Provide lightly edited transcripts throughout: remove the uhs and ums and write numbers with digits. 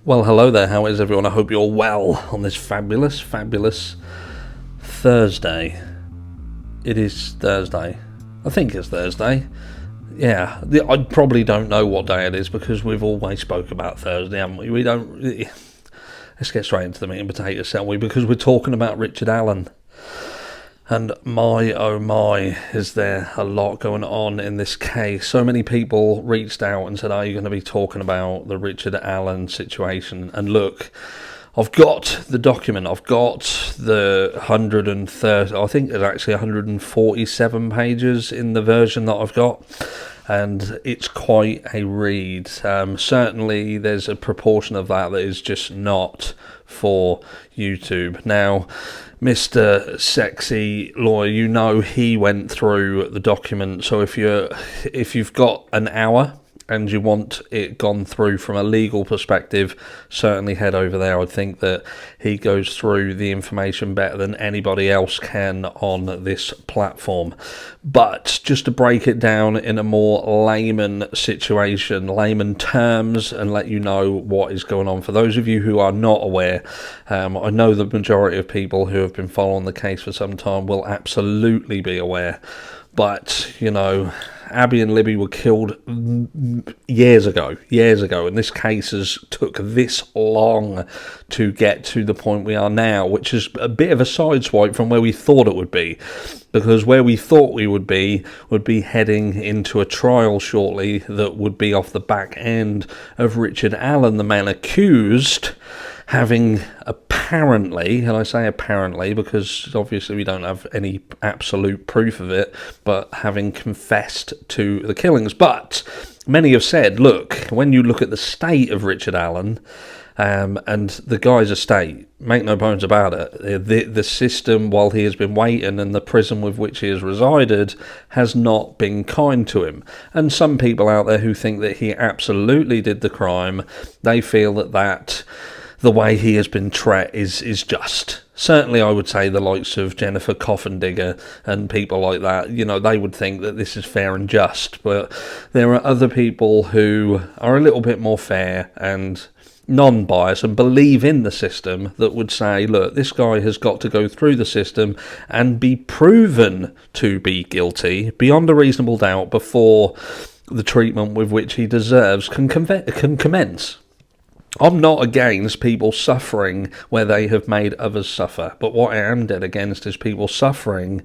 Well, hello there, how is everyone? I hope you're well on this fabulous Thursday. It is Thursday. I think it's Thursday. Yeah, I probably don't know what day it is because we've always spoke about Thursday, haven't we? We don't... Let's get straight into the meat and potatoes, shall we? Because we're talking about Richard Allen. And my, oh my, is there a lot going on in this case. So many people reached out and said, are you going to be talking about the Richard Allen situation? And look, I've got the document. I've got the 130, I think there's actually 147 pages in the version that I've got. And it's quite a read. Certainly there's a proportion of that is just not for YouTube. Now, Mr. Sexy Lawyer, you know he went through the document. So if you've got an hour and you want it gone through from a legal perspective, certainly head over there. I think that he goes through the information better than anybody else can on this platform. But just to break it down in a more layman situation, layman terms, and let you know what is going on. For those of you who are not aware, I know the majority of people who have been following the case for some time will absolutely be aware. But, you know, Abby and Libby were killed years ago, and this case has took this long to get to the point we are now, which is a bit of a sideswipe from where we thought it would be, because where we thought we would be heading into a trial shortly that would be off the back end of Richard Allen, the man accused, having apparently, and I say apparently because obviously we don't have any absolute proof of it, but having confessed to the killings. But many have said, look, when you look at the state of Richard Allen and the guy's estate, make no bones about it, the system, while he has been waiting, and the prison with which he has resided, has not been kind to him. And some people out there who think that he absolutely did the crime, they feel that the way he has been treated is just. Certainly I would say the likes of Jennifer Coffin-Digger and people like that, you know, they would think that this is fair and just. But there are other people who are a little bit more fair and non-biased and believe in the system that would say, look, this guy has got to go through the system and be proven to be guilty beyond a reasonable doubt before the treatment with which he deserves can commence. I'm not against people suffering where they have made others suffer, but what I am dead against is people suffering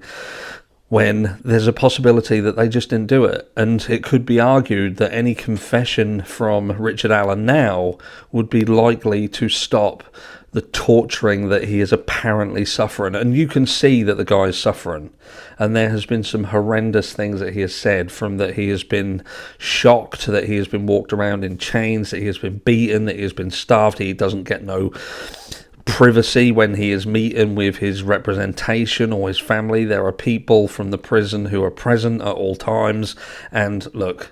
when there's a possibility that they just didn't do it. And it could be argued that any confession from Richard Allen now would be likely to stop the torturing that he is apparently suffering. And you can see that the guy is suffering. And there has been some horrendous things that he has said, from that he has been shocked, that he has been walked around in chains, that he has been beaten, that he has been starved, he doesn't get no privacy when he is meeting with his representation or his family. There are people from the prison who are present at all times. And look,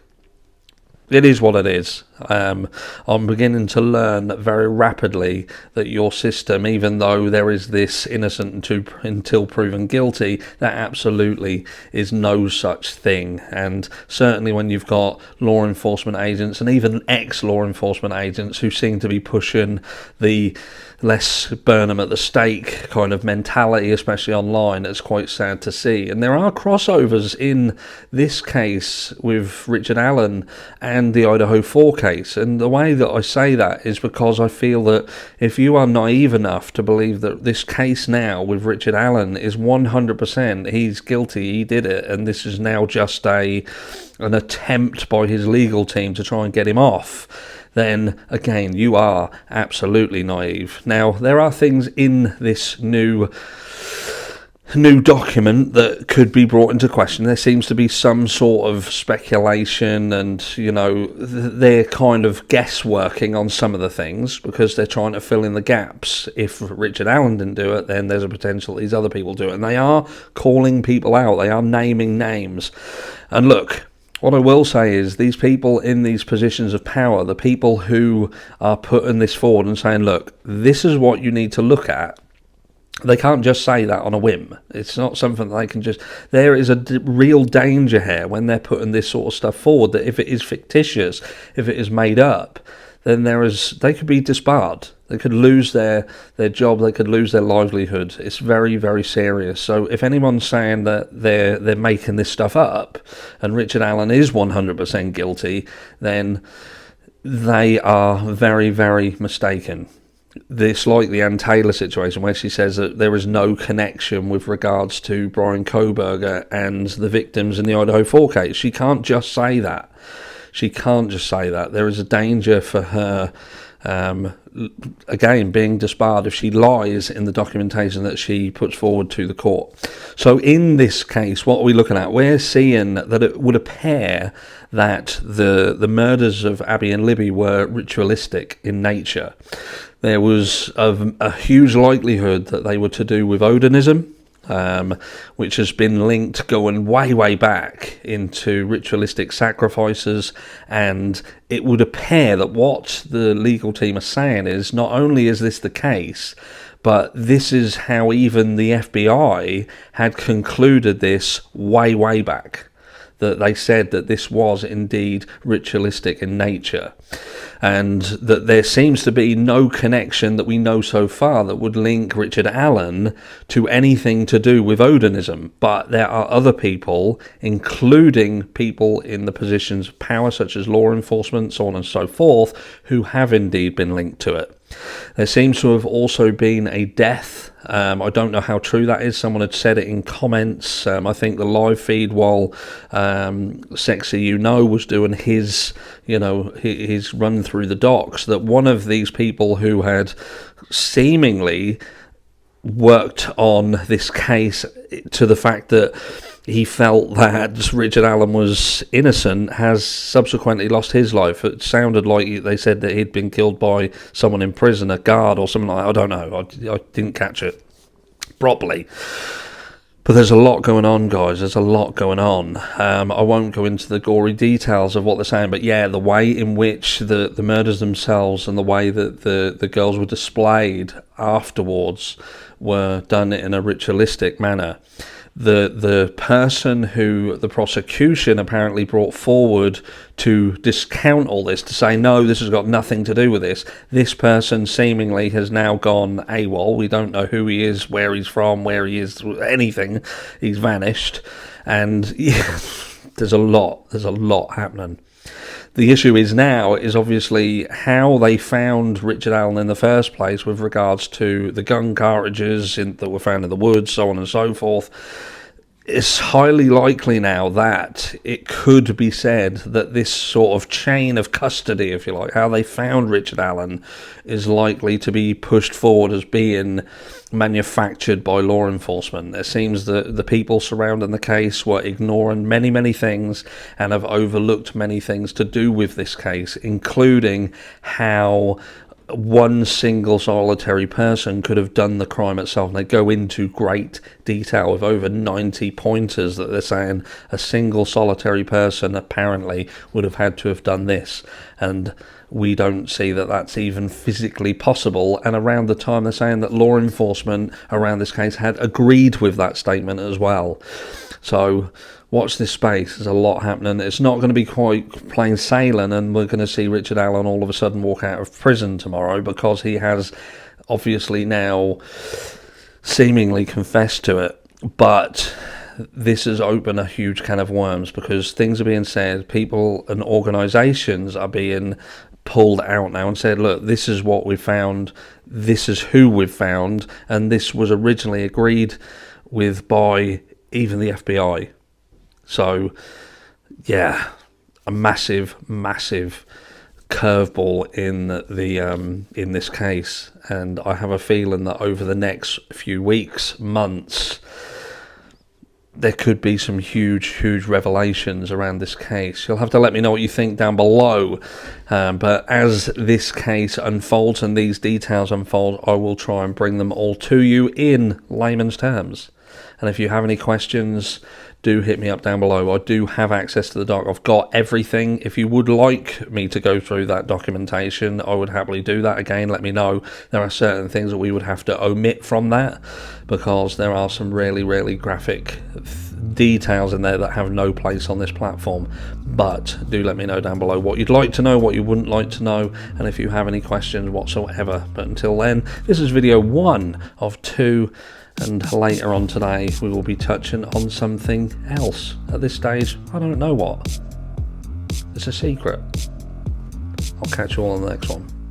it is what it is. I'm beginning to learn very rapidly that your system, even though there is this innocent until proven guilty, that absolutely is no such thing. And certainly when you've got law enforcement agents and even ex-law enforcement agents who seem to be pushing the less burn them at the stake kind of mentality, especially online, it's quite sad to see. And there are crossovers in this case with Richard Allen and the Idaho 4 case. And the way that I say that is because I feel that if you are naive enough to believe that this case now with Richard Allen is 100%, he's guilty, he did it, and this is now just an attempt by his legal team to try and get him off, then again, you are absolutely naive. Now, there are things in this new document that could be brought into question. There seems to be some sort of speculation and, you know, they're kind of guessworking on some of the things because they're trying to fill in the gaps. If Richard Allen didn't do it, then there's a potential these other people do it. And they are calling people out. They are naming names. And look, what I will say is these people in these positions of power, the people who are putting this forward and saying, look, this is what you need to look at, they can't just say that on a whim. It's not something that they can just... There is a real danger here when they're putting this sort of stuff forward, that if it is fictitious, if it is made up, then they could be disbarred. They could lose their job. They could lose their livelihood. It's very, very serious. So if anyone's saying that they're making this stuff up, and Richard Allen is 100% guilty, then they are very, very mistaken. This, like the Ann Taylor situation, where she says that there is no connection with regards to Brian Kohberger and the victims in the Idaho 4 case. She can't just say that. She can't just say that. There is a danger for her, again, being disbarred if she lies in the documentation that she puts forward to the court. So in this case, what are we looking at? We're seeing that it would appear that the murders of Abby and Libby were ritualistic in nature. There was a huge likelihood that they were to do with Odinism, which has been linked going way, way back into ritualistic sacrifices. And it would appear that what the legal team are saying is, not only is this the case, but this is how even the FBI had concluded this way, way back. That they said that this was indeed ritualistic in nature, and that there seems to be no connection that we know so far that would link Richard Allen to anything to do with Odinism. But there are other people, including people in the positions of power such as law enforcement, so on and so forth, who have indeed been linked to it. There seems to have also been a death. I don't know how true that is. Someone had said it in comments. I think the live feed while Sexy You Know was doing his run through the docs, that one of these people who had seemingly worked on this case to the fact that he felt that Richard Allen was innocent has subsequently lost his life. It sounded like they said that he'd been killed by someone in prison, a guard or something like that. I don't know. I didn't catch it properly. But there's a lot going on, guys. There's a lot going on. I won't go into the gory details of what they're saying, but yeah, the way in which the murders themselves and the way that the girls were displayed afterwards were done in a ritualistic manner. The person who the prosecution apparently brought forward to discount all this, to say, no, this has got nothing to do with this person seemingly has now gone AWOL. We don't know who he is, where he's from, where he is, anything. He's vanished. And yeah, there's a lot happening. The issue is obviously how they found Richard Allen in the first place with regards to the gun cartridges that were found in the woods, so on and so forth. It's highly likely now that it could be said that this sort of chain of custody, if you like, how they found Richard Allen, is likely to be pushed forward as being manufactured by law enforcement. It seems that the people surrounding the case were ignoring many, many things and have overlooked many things to do with this case, including how one single solitary person could have done the crime itself. And they go into great detail with over 90 pointers that they're saying a single solitary person apparently would have had to have done this, and we don't see that that's even physically possible. And around the time they're saying that law enforcement around this case had agreed with that statement as well. So watch this space. There's a lot happening. It's not going to be quite plain sailing, and we're going to see Richard Allen all of a sudden walk out of prison tomorrow, because he has obviously now seemingly confessed to it. But this has opened a huge can of worms, because things are being said, people and organisations are being pulled out now and said, look, this is what we found, this is who we've found, and this was originally agreed with by even the FBI. So, yeah, a massive, massive curveball in this case, and I have a feeling that over the next few weeks, months, there could be some huge, huge revelations around this case. You'll have to let me know what you think down below. But as this case unfolds and these details unfold, I will try and bring them all to you in layman's terms. And if you have any questions, do hit me up down below. I do have access to the doc. I've got everything. If you would like me to go through that documentation, I would happily do that. Again, let me know. There are certain things that we would have to omit from that, because there are some really, really graphic details in there that have no place on this platform. But do let me know down below what you'd like to know, what you wouldn't like to know, and if you have any questions whatsoever. But until then, this is video 1 of 2, and later on today we will be touching on something else. At this stage, I don't know what. It's a secret. I'll catch you all on the next one.